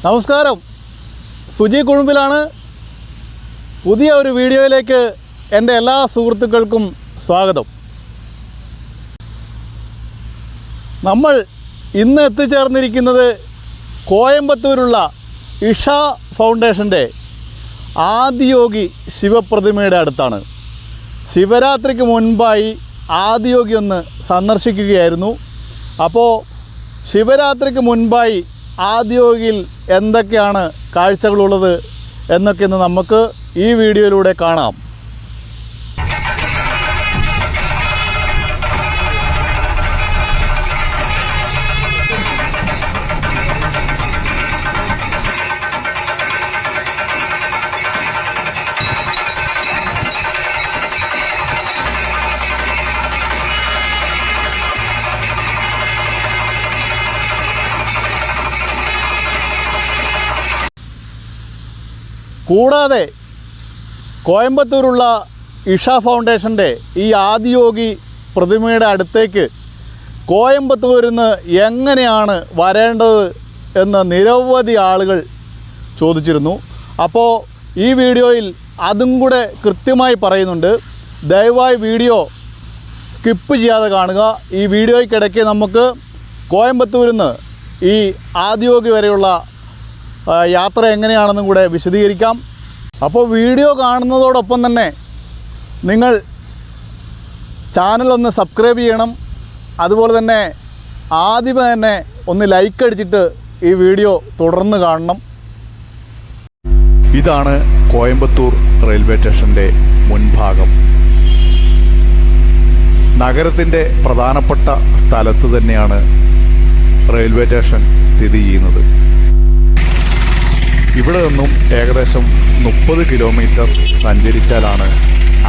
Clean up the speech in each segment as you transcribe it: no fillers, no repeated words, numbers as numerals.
നമസ്കാരം, സുജി കുഴുമ്പിലാണ്. പുതിയ ഒരു വീഡിയോയിലേക്ക് എൻ്റെ എല്ലാ സുഹൃത്തുക്കൾക്കും സ്വാഗതം. നമ്മൾ ഇന്ന് എത്തിച്ചേർന്നിരിക്കുന്നത് കോയമ്പത്തൂരുള്ള ഇഷ ഫൗണ്ടേഷൻ്റെ ആദിയോഗി ശിവപ്രതിമയുടെ അടുത്താണ്. ശിവരാത്രിക്ക് മുൻപായി ആദിയോഗി ഒന്ന് സന്ദർശിക്കുകയായിരുന്നു. അപ്പോൾ ശിവരാത്രിക്ക് മുൻപായി ആദിയോഗിയിൽ എന്തൊക്കെയാണ് കാഴ്ചകളുള്ളത് എന്നൊക്കെ ഇന്ന് നമുക്ക് ഈ വീഡിയോയിലൂടെ കാണാം. കൂടാതെ കോയമ്പത്തൂരുള്ള ഇഷ ഫൗണ്ടേഷൻ്റെ ഈ ആദിയോഗി പ്രതിമയുടെ അടുത്തേക്ക് കോയമ്പത്തൂരിൽ നിന്ന് എങ്ങനെയാണ് വരേണ്ടത് എന്ന് നിരവധി ആളുകൾ ചോദിച്ചിരുന്നു. അപ്പോൾ ഈ വീഡിയോയിൽ അതും കൂടെ കൃത്യമായി പറയുന്നുണ്ട്. ദയവായി വീഡിയോ സ്കിപ്പ് ചെയ്യാതെ കാണുക. ഈ വീഡിയോയ്ക്കിടയ്ക്ക് നമുക്ക് കോയമ്പത്തൂരിൽ നിന്ന് ഈ ആദിയോഗി വരെയുള്ള യാത്ര എങ്ങനെയാണെന്നും കൂടെ വിശദീകരിക്കാം. അപ്പോൾ വീഡിയോ കാണുന്നതോടൊപ്പം തന്നെ നിങ്ങൾ ചാനലൊന്ന് സബ്സ്ക്രൈബ് ചെയ്യണം. അതുപോലെ തന്നെ ആദ്യമേ തന്നെ ഒന്ന് ലൈക്ക് അടിച്ചിട്ട് ഈ വീഡിയോ തുടർന്ന് കാണണം. ഇതാണ് കോയമ്പത്തൂർ റെയിൽവേ സ്റ്റേഷൻ്റെ മുൻഭാഗം. നഗരത്തിൻ്റെ പ്രധാനപ്പെട്ട സ്ഥലത്ത് തന്നെയാണ് റെയിൽവേ സ്റ്റേഷൻ സ്ഥിതി ചെയ്യുന്നത്. ഇവിടെ നിന്നും ഏകദേശം 30 കിലോമീറ്റർ സഞ്ചരിച്ചാലാണ്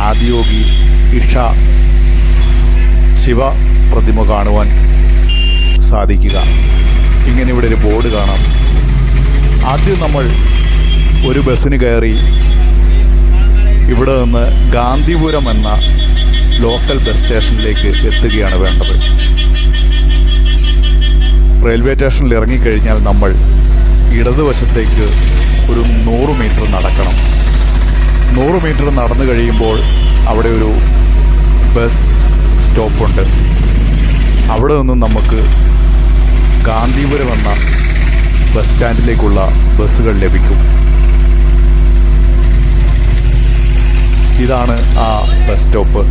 ആദിയോഗി ഇഷ ശിവ പ്രതിമ കാണുവാൻ സാധിക്കുക. ഇങ്ങനെ ഇവിടെ ഒരു ബോർഡ് കാണാം. ആദ്യം നമ്മൾ ഒരു ബസ്സിന് കയറി ഇവിടെ നിന്ന് ഗാന്ധിപുരം എന്ന ലോക്കൽ ബസ് സ്റ്റേഷനിലേക്ക് എത്തുകയാണ് വേണ്ടത്. റെയിൽവേ സ്റ്റേഷനിൽ ഇറങ്ങിക്കഴിഞ്ഞാൽ നമ്മൾ ഇടതുവശത്തേക്ക് ഒരു 100 മീറ്റർ നടക്കണം. 100 മീറ്റർ നടന്നു കഴിയുമ്പോൾ അവിടെ ഒരു ബസ് സ്റ്റോപ്പുണ്ട്. അവിടെ നിന്നും നമുക്ക് ഗാന്ധിപുരം എന്ന ബസ് സ്റ്റാൻഡിലേക്കുള്ള ബസ്സുകൾ ലഭിക്കും. ഇതാണ് ആ ബസ് സ്റ്റോപ്പ്.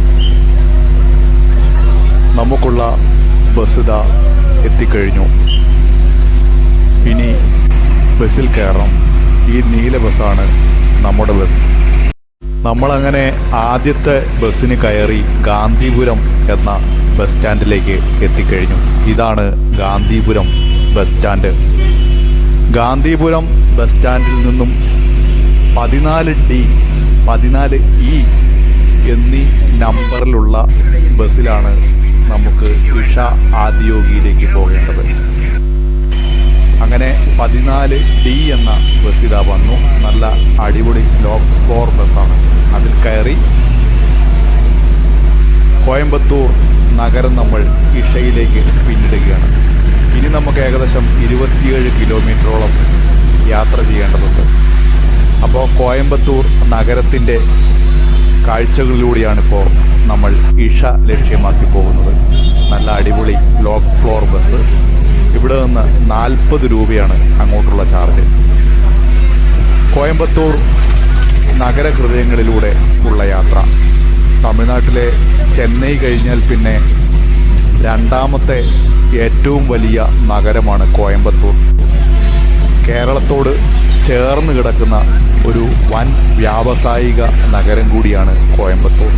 നമുക്കുള്ള ബസ് ഇതാ എത്തിക്കഴിഞ്ഞു. ഇനി ബസ്സിൽ കയറണം. ഈ നീല ബസ്സാണ് നമ്മുടെ ബസ്. നമ്മളങ്ങനെ ആദ്യത്തെ ബസ്സിന് കയറി ഗാന്ധിപുരം എന്ന ബസ് സ്റ്റാൻഡിലേക്ക് എത്തിക്കഴിഞ്ഞു. ഇതാണ് Gandhipuram bus stand. Gandhipuram bus സ്റ്റാൻഡിൽ നിന്നും 14D 14E എന്നീ നമ്പറിലുള്ള ബസ്സിലാണ് നമുക്ക് ഇഷ ആദിയോഗിയിലേക്ക് പോകേണ്ടത്. അങ്ങനെ 14D എന്ന ബസ് ഇതാ വന്നു. നല്ല അടിപൊളി ലോക്ക് ഫ്ലോർ ബസ്സാണ്. അതിൽ കയറി കോയമ്പത്തൂർ നഗരം നമ്മൾ ഇഷയിലേക്ക് പിന്നിടുകയാണ്. ഇനി നമുക്ക് ഏകദേശം 27 കിലോമീറ്ററോളം യാത്ര ചെയ്യേണ്ടതുണ്ട്. അപ്പോൾ കോയമ്പത്തൂർ നഗരത്തിൻ്റെ കാഴ്ചകളിലൂടെയാണിപ്പോൾ നമ്മൾ ഇഷ ലക്ഷ്യമാക്കി പോകുന്നത്. നല്ല അടിപൊളി ലോക്ക് ഫ്ലോർ ബസ്. ഇവിടെ നിന്ന് 40 രൂപയാണ് അങ്ങോട്ടുള്ള ചാർജ്. കോയമ്പത്തൂർ നഗരഹൃദയങ്ങളിലൂടെ ഉള്ള യാത്ര. തമിഴ്നാട്ടിലെ ചെന്നൈ കഴിഞ്ഞാൽ പിന്നെ രണ്ടാമത്തെ ഏറ്റവും വലിയ നഗരമാണ് കോയമ്പത്തൂർ. കേരളത്തോട് ചേർന്ന് കിടക്കുന്ന ഒരു വൻ വ്യാവസായിക നഗരം കൂടിയാണ് കോയമ്പത്തൂർ.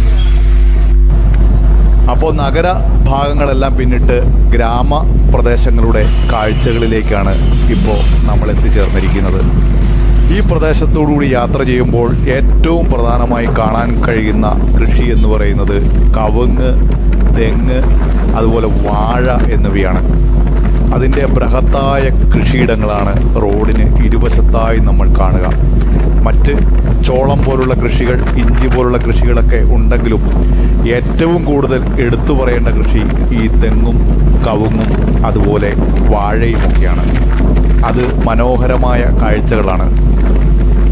അപ്പോൾ നഗര ഭാഗങ്ങളെല്ലാം പിന്നിട്ട് ഗ്രാമപ്രദേശങ്ങളുടെ കാഴ്ചകളിലേക്കാണ് ഇപ്പോൾ നമ്മൾ എത്തിച്ചേർന്നിരിക്കുന്നത്. ഈ പ്രദേശത്തോടുകൂടി യാത്ര ചെയ്യുമ്പോൾ ഏറ്റവും പ്രധാനമായി കാണാൻ കഴിയുന്ന കൃഷി എന്ന് പറയുന്നത് കവുങ്ങ്, തെങ്ങ്, അതുപോലെ വാഴ എന്നിവയാണ്. അതിൻ്റെ ബൃഹത്തായ കൃഷിയിടങ്ങളാണ് റോഡിന് ഇരുവശത്തായി നമ്മൾ കാണുക. മറ്റ് ചോളം പോലുള്ള കൃഷികൾ, ഇഞ്ചി പോലുള്ള കൃഷികളൊക്കെ ഉണ്ടെങ്കിലും ഏറ്റവും കൂടുതൽ എടുത്തു പറയേണ്ട കൃഷി ഈ തെങ്ങും കവുങ്ങും അതുപോലെ വാഴയുമൊക്കെയാണ്. അത് മനോഹരമായ കാഴ്ചകളാണ്.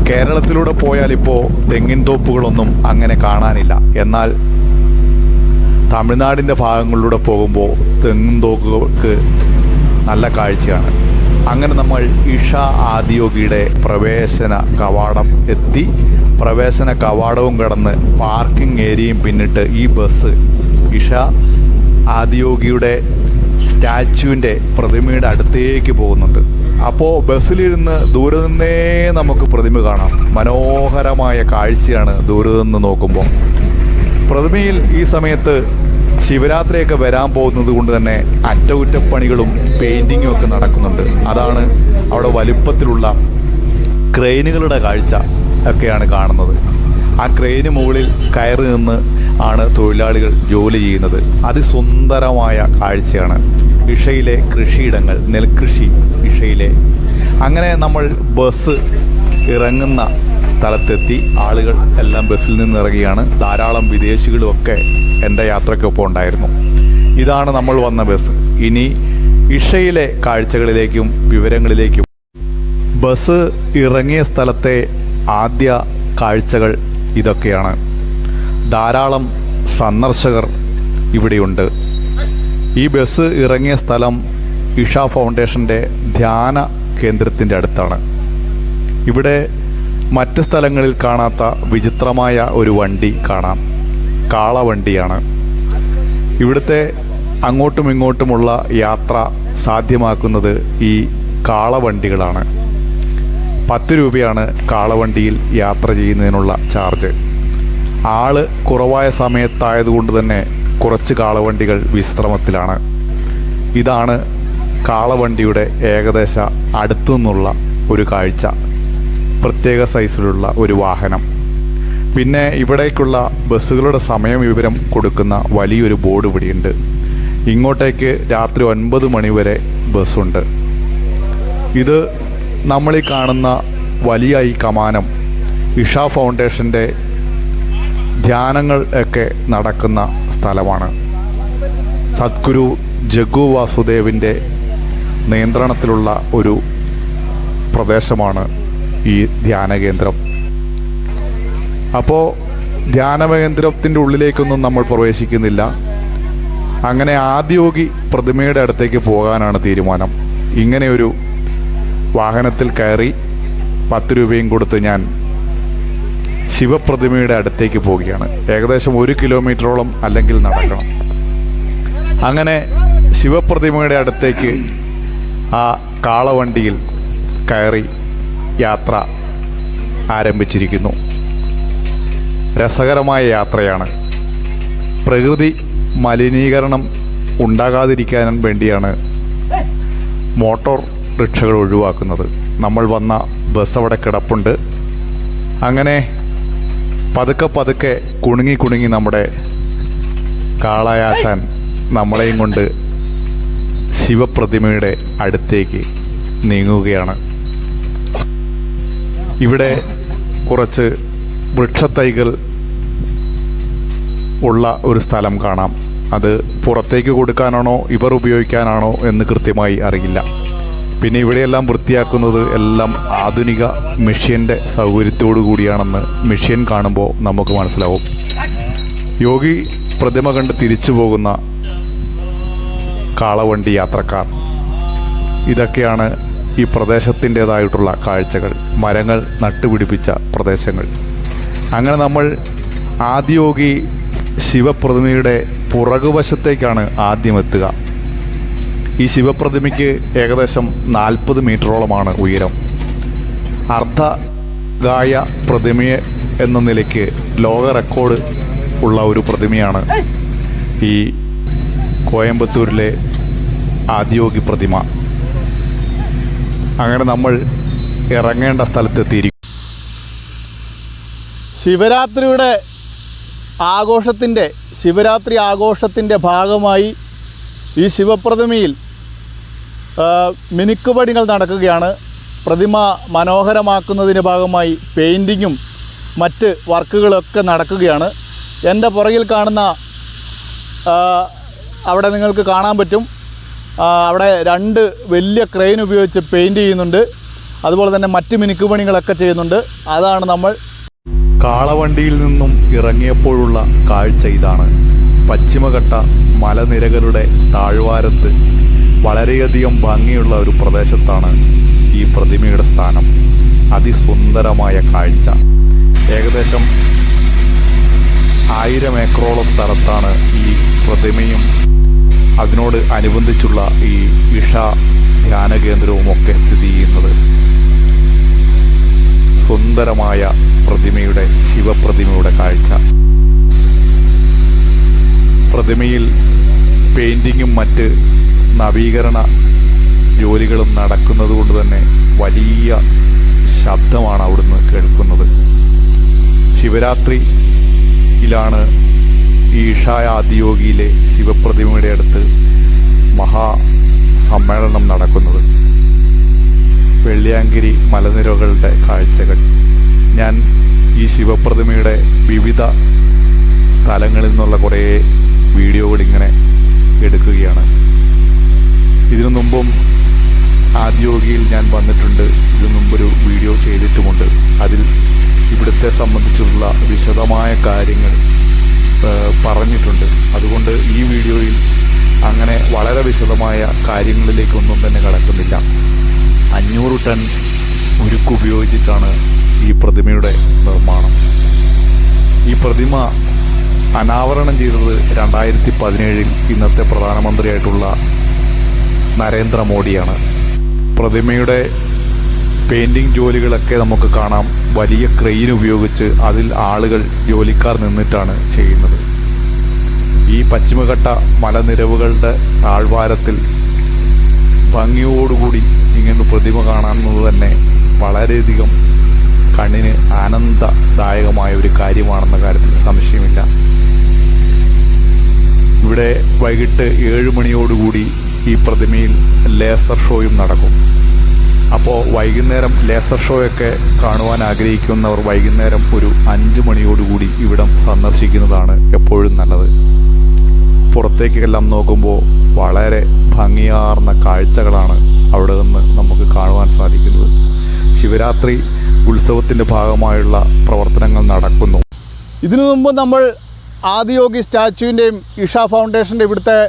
കേരളത്തിലൂടെ പോയാൽ ഇപ്പോൾ തെങ്ങിൻ തോപ്പുകളൊന്നും അങ്ങനെ കാണാനില്ല. എന്നാൽ തമിഴ്നാടിൻ്റെ ഭാഗങ്ങളിലൂടെ പോകുമ്പോൾ തെങ്ങിൻ തോപ്പുകൾക്ക് നല്ല കാഴ്ചയാണ്. അങ്ങനെ നമ്മൾ ഇഷ ആദിയോഗിയുടെ പ്രവേശന കവാടം എത്തി. പ്രവേശന കവാടവും കടന്ന് പാർക്കിംഗ് ഏരിയയും പിന്നിട്ട് ഈ ബസ് ഇഷ ആദിയോഗിയുടെ സ്റ്റാച്യുവിൻ്റെ പ്രതിമയുടെ അടുത്തേക്ക് പോകുന്നുണ്ട്. അപ്പോൾ ബസ്സിലിരുന്ന് ദൂരെ നിന്നേ നമുക്ക് പ്രതിമ കാണാം. മനോഹരമായ കാഴ്ചയാണ് ദൂരെ നിന്ന് നോക്കുമ്പോൾ. പ്രതിമയിൽ ഈ സമയത്ത് ശിവരാത്രിയൊക്കെ വരാൻ പോകുന്നത് കൊണ്ട് തന്നെ അറ്റകുറ്റപ്പണികളും പെയിൻറ്റിങ്ങും ഒക്കെ നടക്കുന്നുണ്ട്. അതാണ് അവിടെ വലുപ്പത്തിലുള്ള ക്രെയിനുകളുടെ കാഴ്ച ഒക്കെയാണ് കാണുന്നത്. ആ ക്രെയിന് മുകളിൽ കയറി നിന്ന് ആണ് തൊഴിലാളികൾ ജോലി ചെയ്യുന്നത്. അതിസുന്ദരമായ കാഴ്ചയാണ്. ഇഷയിലെ കൃഷിയിടങ്ങൾ, നെൽകൃഷി ഇഷയിലെ. അങ്ങനെ നമ്മൾ ബസ് ഇറങ്ങുന്ന സ്ഥലത്തെത്തി. ആളുകൾ എല്ലാം ബസ്സിൽ നിന്ന് ഇറങ്ങിയാണ്. ധാരാളം വിദേശികളുമൊക്കെ എൻ്റെ യാത്രയ്ക്കൊപ്പം ഉണ്ടായിരുന്നു. ഇതാണ് നമ്മൾ വന്ന ബസ്. ഇനി ഇഷയിലെ കാഴ്ചകളിലേക്കും വിവരങ്ങളിലേക്കും. ബസ് ഇറങ്ങിയ സ്ഥലത്തെ ആദ്യ കാഴ്ചകൾ ഇതൊക്കെയാണ്. ധാരാളം സന്ദർശകർ ഇവിടെയുണ്ട്. ഈ ബസ് ഇറങ്ങിയ സ്ഥലം ഇഷ ഫൗണ്ടേഷൻ്റെ ധ്യാന കേന്ദ്രത്തിൻ്റെ അടുത്താണ്. ഇവിടെ മറ്റ് സ്ഥലങ്ങളിൽ കാണാത്ത വിചിത്രമായ ഒരു വണ്ടി കാണാം. കാളവണ്ടിയാണ്. ഇവിടുത്തെ അങ്ങോട്ടും ഇങ്ങോട്ടുമുള്ള യാത്ര സാധ്യമാക്കുന്നത് ഈ കാളവണ്ടികളാണ്. 10 രൂപയാണ് കാളവണ്ടിയിൽ യാത്ര ചെയ്യുന്നതിനുള്ള ചാർജ്. ആള് കുറവായ സമയത്തായതുകൊണ്ട് തന്നെ കുറച്ച് കാളവണ്ടികൾ വിശ്രമത്തിലാണ്. ഇതാണ് കാളവണ്ടിയുടെ ഏകദേശ അടുത്തു നിന്നുള്ള ഒരു കാഴ്ച. പ്രത്യേക സൈസിലുള്ള ഒരു വാഹനം. പിന്നെ ഇവിടേക്കുള്ള ബസ്സുകളുടെ സമയം വിവരം കൊടുക്കുന്ന വലിയൊരു ബോർഡ് ഇവിടെയുണ്ട്. ഇങ്ങോട്ടേക്ക് രാത്രി 9 മണി വരെ ബസ്സുണ്ട്. ഇത് നമ്മളീ കാണുന്ന വലിയ ഈ കമാനം ഇഷ ഫൗണ്ടേഷൻ്റെ ധ്യാനങ്ങൾ ഒക്കെ നടക്കുന്ന സ്ഥലമാണ്. സദ്ഗുരു ജഗ്ഗു വാസുദേവിൻ്റെ നിയന്ത്രണത്തിലുള്ള ഒരു പ്രദേശമാണ് ഈ ധ്യാനകേന്ദ്രം. അപ്പോൾ ധ്യാനകേന്ദ്രത്തിൻ്റെ ഉള്ളിലേക്കൊന്നും നമ്മൾ പ്രവേശിക്കുന്നില്ല. അങ്ങനെ ആദിയോഗി പ്രതിമയുടെ അടുത്തേക്ക് പോകാനാണ് തീരുമാനം. ഇങ്ങനെയൊരു വാഹനത്തിൽ കയറി 10 രൂപയും കൊടുത്ത് ഞാൻ ശിവപ്രതിമയുടെ അടുത്തേക്ക് പോവുകയാണ്. ഏകദേശം 1 കിലോമീറ്ററോളം അല്ലെങ്കിൽ നടക്കണം. അങ്ങനെ ശിവപ്രതിമയുടെ അടുത്തേക്ക് ആ കാളവണ്ടിയിൽ കയറി യാത്ര ആരംഭിച്ചിരിക്കുന്നു. രസകരമായ യാത്രയാണ്. പ്രകൃതി മലിനീകരണം ഉണ്ടാകാതിരിക്കാൻ വേണ്ടിയാണ് മോട്ടോർ റിക്ഷകൾ ഒഴിവാക്കുന്നത്. നമ്മൾ വന്ന ബസ് അവിടെ കിടപ്പുണ്ട്. അങ്ങനെ പതുക്കെ പതുക്കെ കുണുങ്ങി കുണുങ്ങി നമ്മുടെ കാളയാശാൻ നമ്മളെയും കൊണ്ട് ശിവപ്രതിമയുടെ അടുത്തേക്ക് നീങ്ങുകയാണ്. ഇവിടെ കുറച്ച് വൃക്ഷത്തൈകൾ ഉള്ള ഒരു സ്ഥലം കാണാം. അത് പുറത്തേക്ക് കൊടുക്കാനാണോ ഇവർ ഉപയോഗിക്കാനാണോ എന്ന് കൃത്യമായി അറിയില്ല. പിന്നെ ഇവിടെയെല്ലാം വൃത്തിയാക്കുന്നത് എല്ലാം ആധുനിക മെഷീൻ്റെ സൗകര്യത്തോടു കൂടിയാണെന്ന് മെഷീൻ കാണുമ്പോൾ നമുക്ക് മനസ്സിലാവും. യോഗി പ്രതിമ കണ്ട് തിരിച്ചു പോകുന്ന കാളവണ്ടി യാത്രക്കാർ. ഇതൊക്കെയാണ് ഈ പ്രദേശത്തിൻ്റേതായിട്ടുള്ള കാഴ്ചകൾ. മരങ്ങൾ നട്ടുപിടിപ്പിച്ച പ്രദേശങ്ങൾ. അങ്ങനെ നമ്മൾ ആദിയോഗി ശിവപ്രതിമയുടെ പുറകുവശത്തേക്കാണ് ആദ്യം എത്തുക. ഈ ശിവപ്രതിമയ്ക്ക് ഏകദേശം 40 മീറ്ററോളമാണ് ഉയരം. അർദ്ധഗായ പ്രതിമ എന്ന നിലയ്ക്ക് ലോക റെക്കോർഡ് ഉള്ള ഒരു പ്രതിമയാണ് ഈ കോയമ്പത്തൂരിലെ ആദിയോഗി പ്രതിമ. അങ്ങനെ നമ്മൾ ഇറങ്ങേണ്ട സ്ഥലത്തെത്തിയിരിക്കും. ശിവരാത്രി ആഘോഷത്തിൻ്റെ ഭാഗമായി ഈ ശിവപ്രതിമയിൽ മിനുക്കുപണികൾ നടക്കുകയാണ്. പ്രതിമ മനോഹരമാക്കുന്നതിൻ്റെ ഭാഗമായി പെയിൻറ്റിങ്ങും മറ്റ് വർക്കുകളൊക്കെ നടക്കുകയാണ്. എൻ്റെ പുറകിൽ കാണുന്ന അവിടെ നിങ്ങൾക്ക് കാണാൻ പറ്റും അവിടെ 2 വലിയ ക്രെയിൻ ഉപയോഗിച്ച് പെയിൻറ്റ് ചെയ്യുന്നുണ്ട്. അതുപോലെ തന്നെ മറ്റ് മിനുക്കുപണികളൊക്കെ ചെയ്യുന്നുണ്ട്. അതാണ് നമ്മൾ കാളവണ്ടിയിൽ നിന്നും ഇറങ്ങിയപ്പോഴുള്ള കാഴ്ച ഇതാണ്. പശ്ചിമഘട്ട മലനിരകളുടെ താഴ്വാരത്ത് വളരെയധികം ഭംഗിയുള്ള ഒരു പ്രദേശത്താണ് ഈ പ്രതിമയുടെ സ്ഥാനം. അതിസുന്ദരമായ കാഴ്ച. ഏകദേശം 1000 ഏക്കറോളം സ്ഥലത്താണ് ഈ പ്രതിമയും അതിനോട് അനുബന്ധിച്ചുള്ള ഈ ഇഷ ധ്യാന കേന്ദ്രവും ഒക്കെ സ്ഥിതി ചെയ്യുന്നത്. സുന്ദരമായ പ്രതിമയുടെ ശിവപ്രതിമയുടെ കാഴ്ച. പ്രതിമയിൽ പെയിൻറ്റിങ്ങും മറ്റ് നവീകരണ ജോലികളും നടക്കുന്നത് കൊണ്ട് തന്നെ വലിയ ശബ്ദമാണ് അവിടുന്ന് കേൾക്കുന്നത്. ശിവരാത്രിയിലാണ് ഈ ഇഷായ ആദിയോഗിയിലെ ശിവപ്രതിമയുടെ അടുത്ത് മഹാസമ്മേളനം നടക്കുന്നത്. വെള്ളിയാങ്കിരി മലനിരകളുടെ കാഴ്ചകൾ. ഞാൻ ഈ ശിവപ്രതിമയുടെ വിവിധ സ്ഥലങ്ങളിൽ നിന്നുള്ള കുറേ വീഡിയോകൾ ഇങ്ങനെ എടുക്കുകയാണ്. ഇതിനു മുമ്പും ആദിയോഗിയിൽ ഞാൻ വന്നിട്ടുണ്ട്. ഇതിനു മുമ്പൊരു വീഡിയോ ചെയ്തിട്ടുമുണ്ട്. അതിൽ ഇവിടുത്തെ സംബന്ധിച്ചുള്ള വിശദമായ കാര്യങ്ങൾ പറഞ്ഞിട്ടുണ്ട്. അതുകൊണ്ട് ഈ വീഡിയോയിൽ അങ്ങനെ വളരെ വിശദമായ കാര്യങ്ങളിലേക്കൊന്നും തന്നെ കടക്കുന്നില്ല. 500 ടൺ ഉരുക്കുപയോഗിച്ചിട്ടാണ് ഈ പ്രതിമയുടെ നിർമ്മാണം. ഈ പ്രതിമ അനാവരണം ചെയ്തത് 2017 ഇന്നത്തെ പ്രധാനമന്ത്രിയായിട്ടുള്ള നരേന്ദ്രമോദിയാണ്. പ്രതിമയുടെ പെയിൻറ്റിങ് ജോലികളൊക്കെ നമുക്ക് കാണാം. വലിയ ക്രെയിൻ ഉപയോഗിച്ച് അതിൽ ആളുകൾ ജോലിക്കാർ നിന്നിട്ടാണ് ചെയ്യുന്നത്. ഈ പശ്ചിമഘട്ട മലനിരവുകളുടെ താഴ്വാരത്തിൽ ഭംഗിയോടുകൂടി ഇങ്ങനെ പ്രതിമ കാണുന്നത് തന്നെ വളരെയധികം കണ്ണിന് ആനന്ദദായകമായ ഒരു കാര്യമാണെന്ന കാര്യത്തിൽ സംശയമില്ല. ഇവിടെ വൈകിട്ട് 7 മണിയോടുകൂടി ഈ പ്രതിമയിൽ ലേസർ ഷോയും നടക്കും. അപ്പോൾ വൈകുന്നേരം ലേസർ ഷോയൊക്കെ കാണുവാൻ ആഗ്രഹിക്കുന്നവർ വൈകുന്നേരം ഒരു 5 മണിയോടുകൂടി ഇവിടം സന്ദർശിക്കുന്നതാണ് എപ്പോഴും നല്ലത്. പുറത്തേക്കെല്ലാം നോക്കുമ്പോൾ വളരെ ഭംഗിയാർന്ന കാഴ്ചകളാണ് അവിടെ നിന്ന് നമുക്ക് കാണുവാൻ സാധിക്കുന്നത്. ശിവരാത്രി ഉത്സവത്തിൻ്റെ ഭാഗമായുള്ള പ്രവർത്തനങ്ങൾ നടക്കുന്നു. ഇതിനു മുമ്പ് നമ്മൾ ആദിയോഗി സ്റ്റാച്യുവിൻ്റെയും ഇഷ ഫൗണ്ടേഷൻ്റെ ഇവിടുത്തെ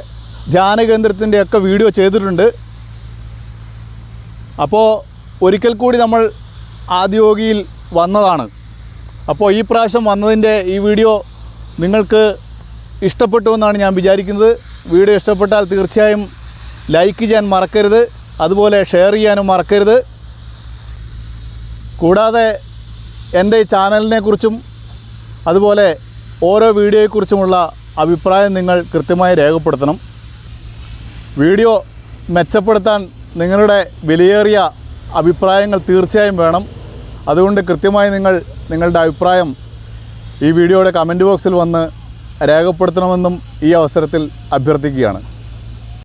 ധ്യാന കേന്ദ്രത്തിൻ്റെയൊക്കെ വീഡിയോ ചെയ്തിട്ടുണ്ട്. അപ്പോൾ ഒരിക്കൽ കൂടി നമ്മൾ ആദിയോഗിയിൽ വന്നതാണ്. അപ്പോൾ ഈ പ്രാവശ്യം വന്നതിൻ്റെ ഈ വീഡിയോ നിങ്ങൾക്ക് ഇഷ്ടപ്പെട്ടു എന്നാണ് ഞാൻ വിചാരിക്കുന്നത്. വീഡിയോ ഇഷ്ടപ്പെട്ടാൽ തീർച്ചയായും ലൈക്ക് ചെയ്യാൻ മറക്കരുത്. അതുപോലെ ഷെയർ ചെയ്യാനും മറക്കരുത്. കൂടാതെ എൻ്റെ ഈ ചാനലിനെക്കുറിച്ചും അതുപോലെ ഓരോ വീഡിയോയെക്കുറിച്ചുമുള്ള അഭിപ്രായം നിങ്ങൾ കൃത്യമായി രേഖപ്പെടുത്തണം. വീഡിയോ മെച്ചപ്പെടുത്താൻ നിങ്ങളുടെ വിലയേറിയ അഭിപ്രായങ്ങൾ തീർച്ചയായും വേണം. അതുകൊണ്ട് കൃത്യമായി നിങ്ങളുടെ അഭിപ്രായം ഈ വീഡിയോയുടെ കമൻറ്റ് ബോക്സിൽ വന്ന് രേഖപ്പെടുത്തണമെന്നും ഈ അവസരത്തിൽ അഭ്യർത്ഥിക്കുകയാണ്.